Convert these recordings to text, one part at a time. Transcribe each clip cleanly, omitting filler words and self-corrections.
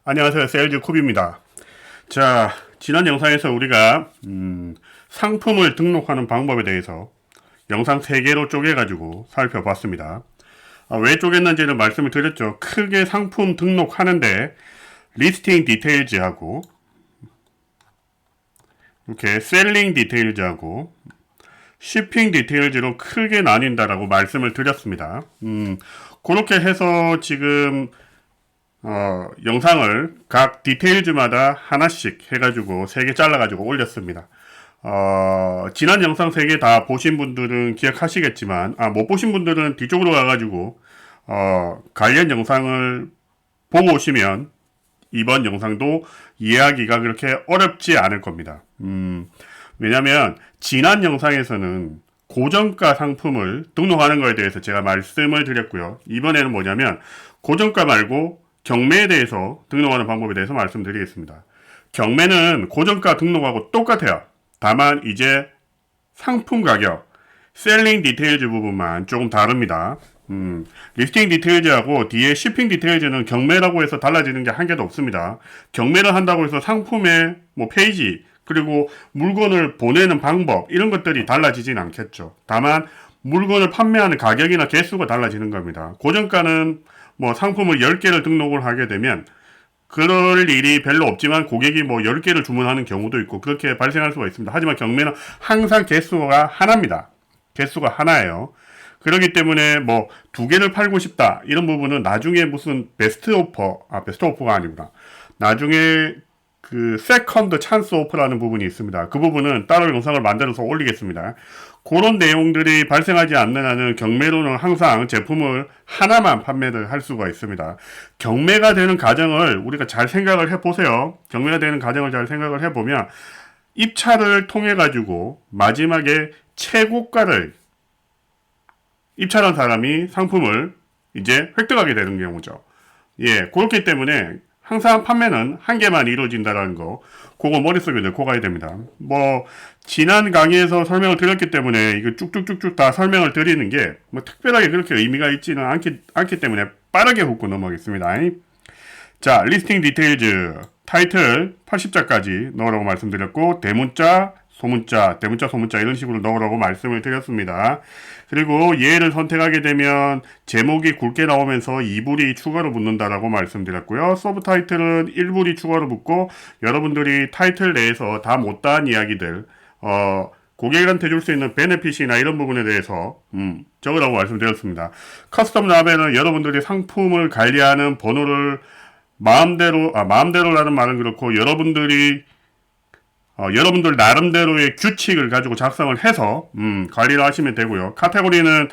안녕하세요. 세일즈 쿱입니다. 자, 지난 영상에서 우리가 상품을 등록하는 방법에 대해서 영상 3개로 쪼개가지고 살펴봤습니다. 왜 쪼갰는지를 말씀을 드렸죠. 크게 상품 등록하는데 리스팅 디테일즈하고 이렇게 셀링 디테일즈하고 shipping 디테일즈로 크게 나뉜다라고 말씀을 드렸습니다. 그렇게 해서 지금 영상을 각 디테일즈마다 하나씩 해가지고 3개 잘라가지고 올렸습니다. 지난 영상 3개 다 보신 분들은 기억하시겠지만, 못 보신 분들은 뒤쪽으로 가가지고, 관련 영상을 보고 오시면 이번 영상도 이해하기가 그렇게 어렵지 않을 겁니다. 왜냐면, 지난 영상에서는 고정가 상품을 등록하는 거에 대해서 제가 말씀을 드렸고요. 이번에는 뭐냐면, 고정가 말고 경매에 대해서 등록하는 방법에 대해서 말씀드리겠습니다. 경매는 고정가 등록하고 똑같아요. 다만 이제 상품 가격, 셀링 디테일즈 부분만 조금 다릅니다. 리스팅 디테일즈하고 뒤에 shipping 디테일즈는 경매라고 해서 달라지는 게 한 개도 없습니다. 경매를 한다고 해서 상품의 페이지, 그리고 물건을 보내는 방법, 이런 것들이 달라지진 않겠죠. 다만 물건을 판매하는 가격이나 개수가 달라지는 겁니다. 고정가는 상품을 10개를 등록을 하게 되면 그럴 일이 별로 없지만 고객이 10개를 주문하는 경우도 있고 그렇게 발생할 수가 있습니다. 하지만 경매는 항상 개수가 하나입니다. 개수가 하나예요. 그렇기 때문에 2개를 팔고 싶다 이런 부분은 나중에 무슨 베스트 오퍼가 아니구나. 나중에 그 세컨드 찬스 오퍼라는 부분이 있습니다. 그 부분은 따로 영상을 만들어서 올리겠습니다. 그런 내용들이 발생하지 않는 한은 경매로는 항상 제품을 하나만 판매를 할 수가 있습니다. 경매가 되는 과정을 우리가 잘 생각을 해보세요. 경매가 되는 과정을 잘 생각을 해보면 입찰을 통해 가지고 마지막에 최고가를 입찰한 사람이 상품을 이제 획득하게 되는 경우죠. 그렇기 때문에 항상 판매는 한 개만 이루어진다는 거, 그거 머릿속에 넣고 가야 됩니다. 지난 강의에서 설명을 드렸기 때문에 이거 쭉쭉쭉쭉 다 설명을 드리는 게 특별하게 그렇게 의미가 있지는 않기 때문에 빠르게 훑고 넘어가겠습니다. 자, 리스팅 디테일즈, 타이틀 80자까지 넣으라고 말씀드렸고, 대문자, 소문자, 대문자, 소문자 이런 식으로 넣으라고 말씀을 드렸습니다. 그리고 얘를 선택하게 되면 제목이 굵게 나오면서 2불이 추가로 붙는다라고 말씀드렸고요. 서브 타이틀은 1불이 추가로 붙고 여러분들이 타이틀 내에서 다 못다한 이야기들 고객한테 줄 수 있는 베네핏이나 이런 부분에 대해서 적으라고 말씀드렸습니다. 커스텀 라벨은 여러분들이 상품을 관리하는 번호를 마음대로라는 말은 그렇고 여러분들 나름대로의 규칙을 가지고 작성을 해서 관리를 하시면 되고요. 카테고리는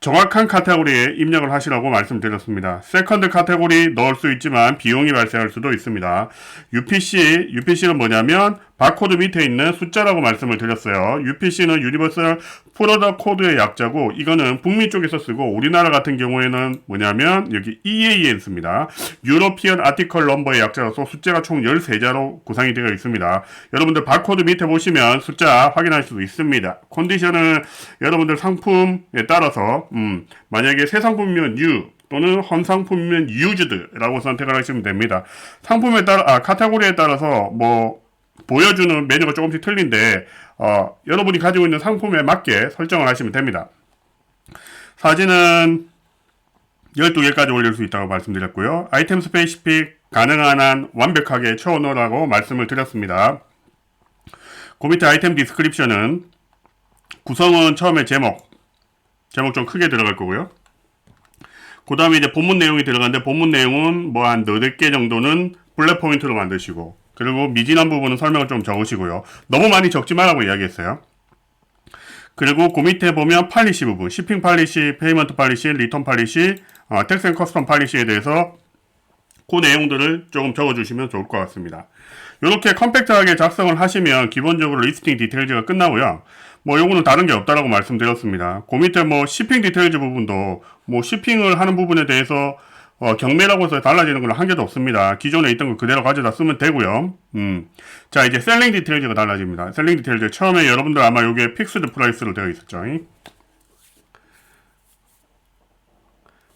정확한 카테고리에 입력을 하시라고 말씀드렸습니다. 세컨드 카테고리 넣을 수 있지만 비용이 발생할 수도 있습니다. UPC는 뭐냐면 바코드 밑에 있는 숫자라고 말씀을 드렸어요. UPC는 유니버설 프로덕트 코드의 약자고 이거는 북미 쪽에서 쓰고 우리나라 같은 경우에는 뭐냐면 여기 EAN 씁니다. 유로피언 아티클 넘버의 약자로서 숫자가 총 13자로 구성이 되어 있습니다. 여러분들 바코드 밑에 보시면 숫자 확인할 수도 있습니다. 컨디션은 여러분들 상품에 따라서 만약에 새 상품이면 U 또는 헌상품이면 USED라고 선택을 하시면 됩니다. 상품에 따라 카테고리에 따라서 보여주는 메뉴가 조금씩 틀린데 여러분이 가지고 있는 상품에 맞게 설정을 하시면 됩니다. 사진은 12개까지 올릴 수 있다고 말씀드렸고요. 아이템 스페시픽 가능한 한 완벽하게 채워넣으라고 말씀을 드렸습니다. 그 밑에 아이템 디스크립션은 구성은 처음에 제목 좀 크게 들어갈 거고요. 그 다음에 이제 본문 내용이 들어가는데 본문 내용은 한 4개 정도는 블랙 포인트로 만드시고 그리고 미진한 부분은 설명을 좀 적으시고요. 너무 많이 적지 말라고 이야기했어요. 그리고 그 밑에 보면 팔리시 부분, shipping 팔리시, 페이먼트 팔리시, 리턴 팔리시, 텍스 앤 커스텀 팔리시에 대해서 그 내용들을 조금 적어주시면 좋을 것 같습니다. 이렇게 컴팩트하게 작성을 하시면 기본적으로 리스팅 디테일즈가 끝나고요. 요거는 다른 게 없다라고 말씀드렸습니다. 그 밑에 shipping 디테일즈 부분도 shipping을 하는 부분에 대해서 경매라고 해서 달라지는 건 한 개도 없습니다. 기존에 있던 거 그대로 가져다 쓰면 되고요. 자, 이제 셀링 디테일즈가 달라집니다. 셀링 디테일즈 처음에 여러분들 아마 이게 픽스드 프라이스로 되어 있었죠.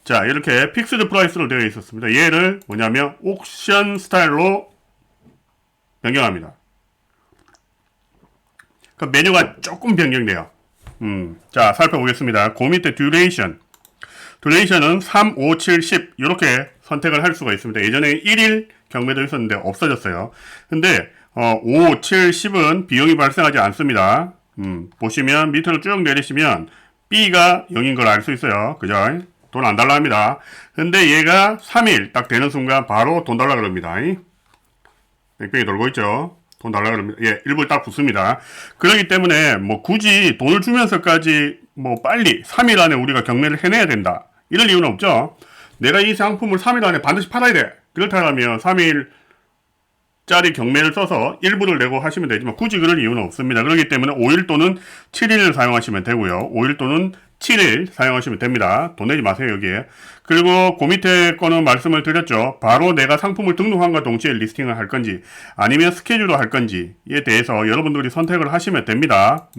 자, 이렇게 픽스드 프라이스로 되어 있었습니다. 얘를 뭐냐면 옥션 스타일로 변경합니다. 그 메뉴가 조금 변경돼요. 자, 살펴보겠습니다. 그 밑에 듀레이션은 3, 5, 7, 10 이렇게 선택을 할 수가 있습니다. 예전에 1일 경매도 있었는데 없어졌어요. 근데 5, 7, 10은 비용이 발생하지 않습니다. 보시면 밑으로 쭉 내리시면 B가 0인 걸 알 수 있어요. 그죠? 돈 안 달라 합니다. 근데 얘가 3일 딱 되는 순간 바로 돈 달라 그럽니다. 뺑뺑이 돌고 있죠. 돈 달라 그럽니다. 예, 일부 딱 붙습니다. 그렇기 때문에 뭐 굳이 돈을 주면서까지 뭐 빨리 3일 안에 우리가 경매를 해내야 된다. 이럴 이유는 없죠. 내가 이 상품을 3일 안에 반드시 팔아야 돼. 그렇다면 3일 짜리 경매를 써서 일부를 내고 하시면 되지만 굳이 그럴 이유는 없습니다. 그렇기 때문에 5일 또는 7일을 사용하시면 되고요. 5일 또는 7일 사용하시면 됩니다. 돈 내지 마세요, 여기에. 그리고 그 밑에 거는 말씀을 드렸죠. 바로 내가 상품을 등록한과 동시에 리스팅을 할 건지 아니면 스케줄로 할 건지에 대해서 여러분들이 선택을 하시면 됩니다.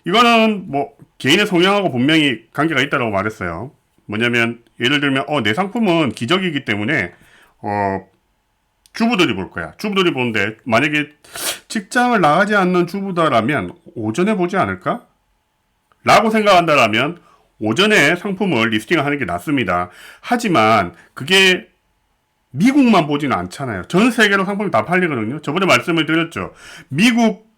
이거는 뭐 개인의 성향하고 분명히 관계가 있다고 말했어요. 뭐냐면 예를 들면 내 상품은 기적이기 때문에 주부들이 볼 거야. 주부들이 보는데 만약에 직장을 나가지 않는 주부다라면 오전에 보지 않을까? 라고 생각한다라면 오전에 상품을 리스팅을 하는 게 낫습니다. 하지만 그게 미국만 보지는 않잖아요. 전 세계로 상품이 다 팔리거든요. 저번에 말씀을 드렸죠. 미국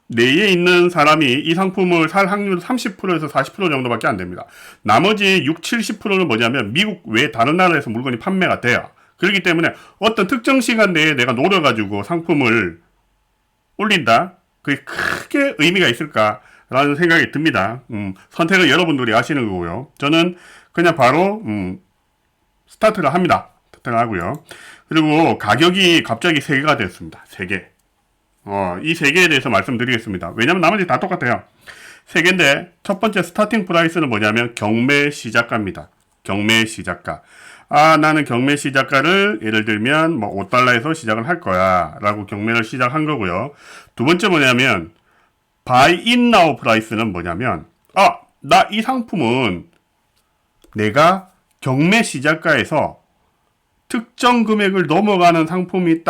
내에 있는 사람이 이 상품을 살 확률은 30%에서 40% 정도밖에 안 됩니다. 나머지 6, 70%는 뭐냐면 미국 외 다른 나라에서 물건이 판매가 돼요. 그렇기 때문에 어떤 특정 시간 내에 내가 노려가지고 상품을 올린다? 그게 크게 의미가 있을까라는 생각이 듭니다. 선택은 여러분들이 하시는 거고요. 저는 그냥 바로 스타트를 합니다. 스타트를 하고요. 그리고 가격이 갑자기 3개가 됐습니다. 3개. 이 3개에 대해서 말씀드리겠습니다. 왜냐면 나머지 다 똑같아요. 3개인데 첫 번째 스타팅 프라이스는 뭐냐면 경매 시작가입니다. 경매 시작가. 나는 경매 시작가를 예를 들면 뭐 5달러에서 시작을 할 거야 라고 경매를 시작한 거고요. 두 번째 뭐냐면 buy in now 프라이스는 뭐냐면 나 이 상품은 내가 경매 시작가에서 특정 금액을 넘어가는 상품이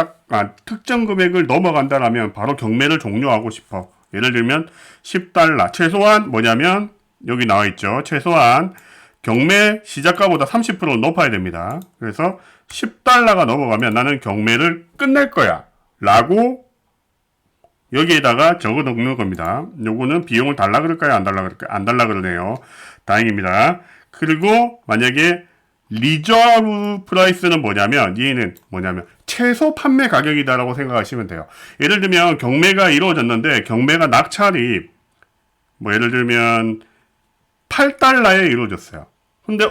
특정 금액을 넘어간다라면 바로 경매를 종료하고 싶어. 예를 들면 10달러 최소한 뭐냐면 여기 나와 있죠. 최소한 경매 시작가보다 30% 높아야 됩니다. 그래서 10달러가 넘어가면 나는 경매를 끝낼 거야 라고 여기에다가 적어 놓는 겁니다. 요거는 비용을 달라 그럴까요? 안 달라 그럴까요? 안 달라 그러네요. 다행입니다. 그리고 만약에 리저브 프라이스는 뭐냐면 얘는 뭐냐면 최소 판매 가격이다라고 생각하시면 돼요. 예를 들면 경매가 이루어졌는데 경매가 낙찰이 뭐 예를 들면 8달러에 이루어졌어요. 근데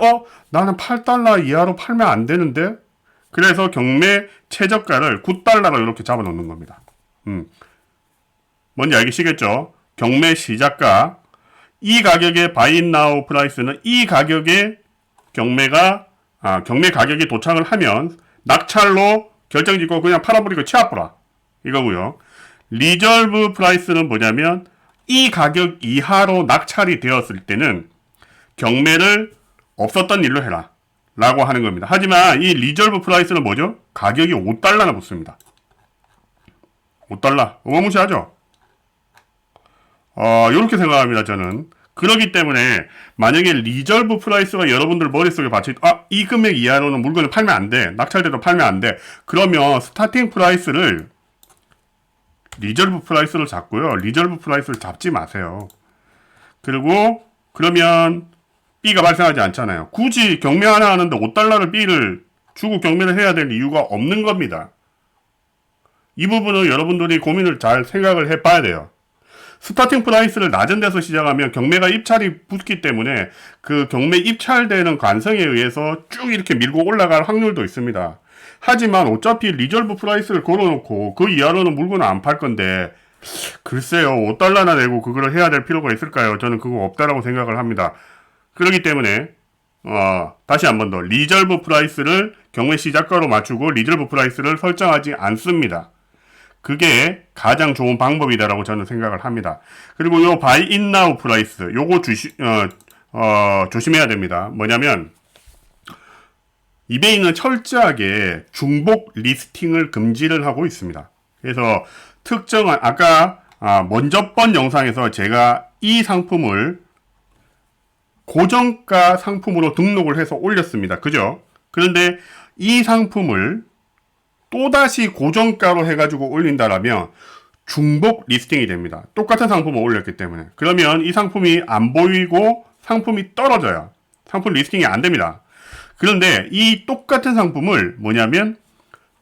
나는 8달러 이하로 팔면 안 되는데 그래서 경매 최저가를 9달러로 이렇게 잡아 놓는 겁니다. 뭔지 알겠시겠죠? 경매 시작가 이 가격의 buy in now 프라이스는 이 가격에 경매 가격이 도착을 하면 낙찰로 결정짓고 그냥 팔아버리고 치아뿌라 이거고요. 리저브 프라이스는 뭐냐면 이 가격 이하로 낙찰이 되었을 때는 경매를 없었던 일로 해라 라고 하는 겁니다. 하지만 이 리저브 프라이스는 뭐죠? 가격이 5달러나 붙습니다. 5달러 어마무시하죠? 이렇게 생각합니다. 저는 그렇기 때문에 만약에 리저브 프라이스가 여러분들 머릿속에 받쳐 이 금액 이하로는 물건을 팔면 안 돼. 낙찰돼도 팔면 안 돼. 그러면 스타팅 프라이스를 리저브 프라이스를 잡고요. 리저브 프라이스를 잡지 마세요. 그리고 그러면 B가 발생하지 않잖아요. 굳이 경매 하나 하는데 5달러를 B를 주고 경매를 해야 될 이유가 없는 겁니다. 이 부분은 여러분들이 고민을 잘 생각을 해봐야 돼요. 스타팅 프라이스를 낮은 데서 시작하면 경매가 입찰이 붙기 때문에 그 경매 입찰되는 관성에 의해서 쭉 이렇게 밀고 올라갈 확률도 있습니다. 하지만 어차피 리저브 프라이스를 걸어놓고 그 이하로는 물건을 안 팔 건데 글쎄요 5달러나 내고 그걸 해야 될 필요가 있을까요? 저는 그거 없다라고 생각을 합니다. 그렇기 때문에 다시 한 번 더 리저브 프라이스를 경매 시작가로 맞추고 리저브 프라이스를 설정하지 않습니다. 그게 가장 좋은 방법이다라고 저는 생각을 합니다. 그리고 요 buy in now 프라이스 요거 조심해야 됩니다. 뭐냐면 이베이는 철저하게 중복 리스팅을 금지를 하고 있습니다. 그래서 특정한 아까 먼저 번 영상에서 제가 이 상품을 고정가 상품으로 등록을 해서 올렸습니다. 그죠? 그런데 이 상품을 또다시 고정가로 해가지고 올린다라면 중복 리스팅이 됩니다. 똑같은 상품을 올렸기 때문에. 그러면 이 상품이 안 보이고 상품이 떨어져요. 상품 리스팅이 안 됩니다. 그런데 이 똑같은 상품을 뭐냐면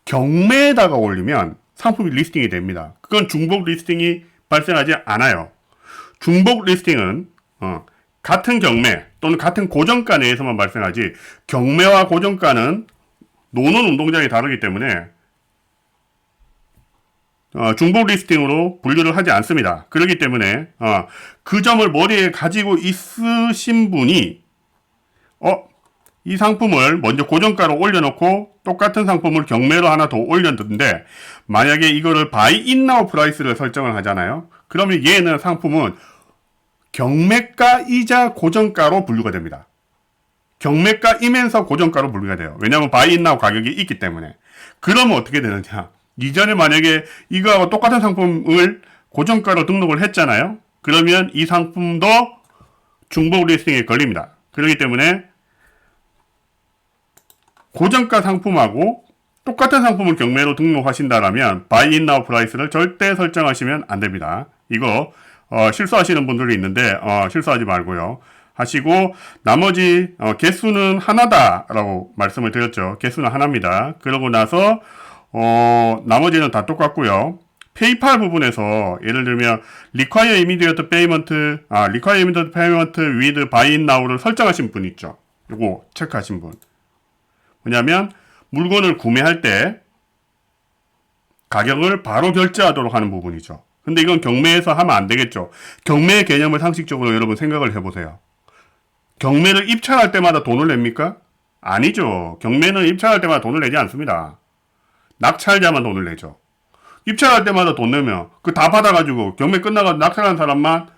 경매에다가 올리면 상품이 리스팅이 됩니다. 그건 중복 리스팅이 발생하지 않아요. 중복 리스팅은 같은 경매 또는 같은 고정가 내에서만 발생하지 경매와 고정가는 노는 운동장이 다르기 때문에 중복 리스팅으로 분류를 하지 않습니다. 그렇기 때문에 그 점을 머리에 가지고 있으신 분이 이 상품을 먼저 고정가로 올려놓고 똑같은 상품을 경매로 하나 더 올렸는데 만약에 이거를 바이 인나우 프라이스를 설정을 하잖아요. 그러면 얘는 상품은 경매가이자 고정가로 분류가 됩니다. 경매가이면서 고정가로 분류가 돼요. 왜냐하면 바이 인나우 가격이 있기 때문에. 그러면 어떻게 되느냐. 이전에 만약에 이거하고 똑같은 상품을 고정가로 등록을 했잖아요. 그러면 이 상품도 중복 리스팅에 걸립니다. 그렇기 때문에 고정가 상품하고 똑같은 상품을 경매로 등록하신다라면 Buy in now price를 절대 설정하시면 안 됩니다. 이거 실수하시는 분들이 있는데 실수하지 말고요. 하시고 나머지 개수는 하나다라고 말씀을 드렸죠. 개수는 하나입니다. 그러고 나서 나머지는 다 똑같고요. 페이팔 부분에서 예를 들면 require immediate payment, require immediate payment with buy in now를 설정하신 분 있죠. 요거 체크하신 분. 뭐냐면 물건을 구매할 때 가격을 바로 결제하도록 하는 부분이죠. 근데 이건 경매에서 하면 안 되겠죠. 경매의 개념을 상식적으로 여러분 생각을 해보세요. 경매를 입찰할 때마다 돈을 냅니까? 아니죠. 경매는 입찰할 때마다 돈을 내지 않습니다. 낙찰자만 돈을 내죠. 입찰할 때마다 돈 내면 그 다 받아가지고 경매 끝나가지고 낙찰한 사람만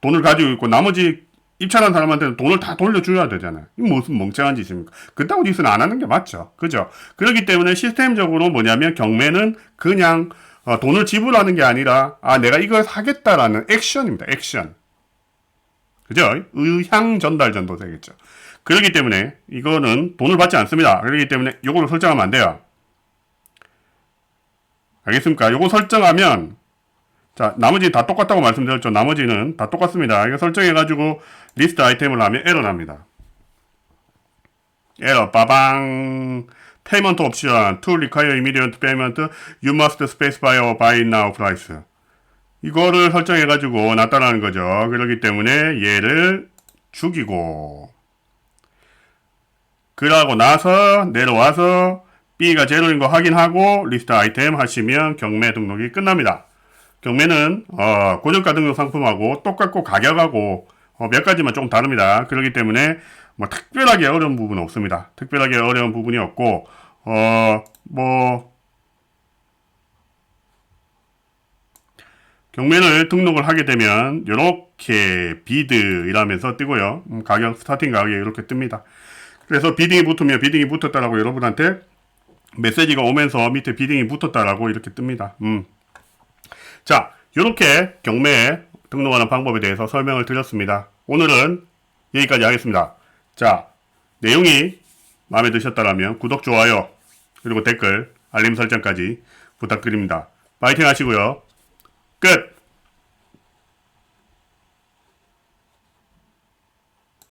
돈을 가지고 있고 나머지 입찰한 사람한테는 돈을 다 돌려줘야 되잖아요. 이게 무슨 멍청한 짓입니까? 그따구 짓은 안 하는 게 맞죠. 그죠? 그렇기 때문에 시스템적으로 뭐냐면 경매는 그냥 돈을 지불하는 게 아니라 내가 이걸 사겠다라는 액션입니다. 액션. 그죠? 의향 전달 정도 되겠죠. 그렇기 때문에 이거는 돈을 받지 않습니다. 그렇기 때문에 요거를 설정하면 안 돼요. 알겠습니까? 요거 설정하면 자, 나머지 다 똑같다고 말씀드렸죠. 나머지는 다 똑같습니다. 이거 설정해가지고 리스트 아이템을 하면 에러 납니다. 에러, 빠방. Payment option, to require immediate payment, you must specify or buy now price. 이거를 설정해가지고 놨다라는 거죠. 그렇기 때문에 얘를 죽이고. 그러고 나서 내려와서 B가 제로인 거 확인하고 리스트 아이템 하시면 경매 등록이 끝납니다. 경매는 고정가 등록 상품하고 똑같고 가격하고 몇 가지만 조금 다릅니다. 그렇기 때문에 뭐 특별하게 어려운 부분은 없습니다. 특별하게 어려운 부분이 없고 경매를 등록을 하게 되면 이렇게 비드 이라면서 뜨고요. 가격 스타팅 가격이 이렇게 뜹니다. 그래서 비딩이 붙으면 비딩이 붙었다라고 여러분한테 메시지가 오면서 밑에 비딩이 붙었다라고 이렇게 뜹니다. 자, 이렇게 경매에 등록하는 방법에 대해서 설명을 드렸습니다. 오늘은 여기까지 하겠습니다. 자, 내용이 마음에 드셨다면 구독, 좋아요, 그리고 댓글, 알림 설정까지 부탁드립니다. 파이팅 하시고요. 끝!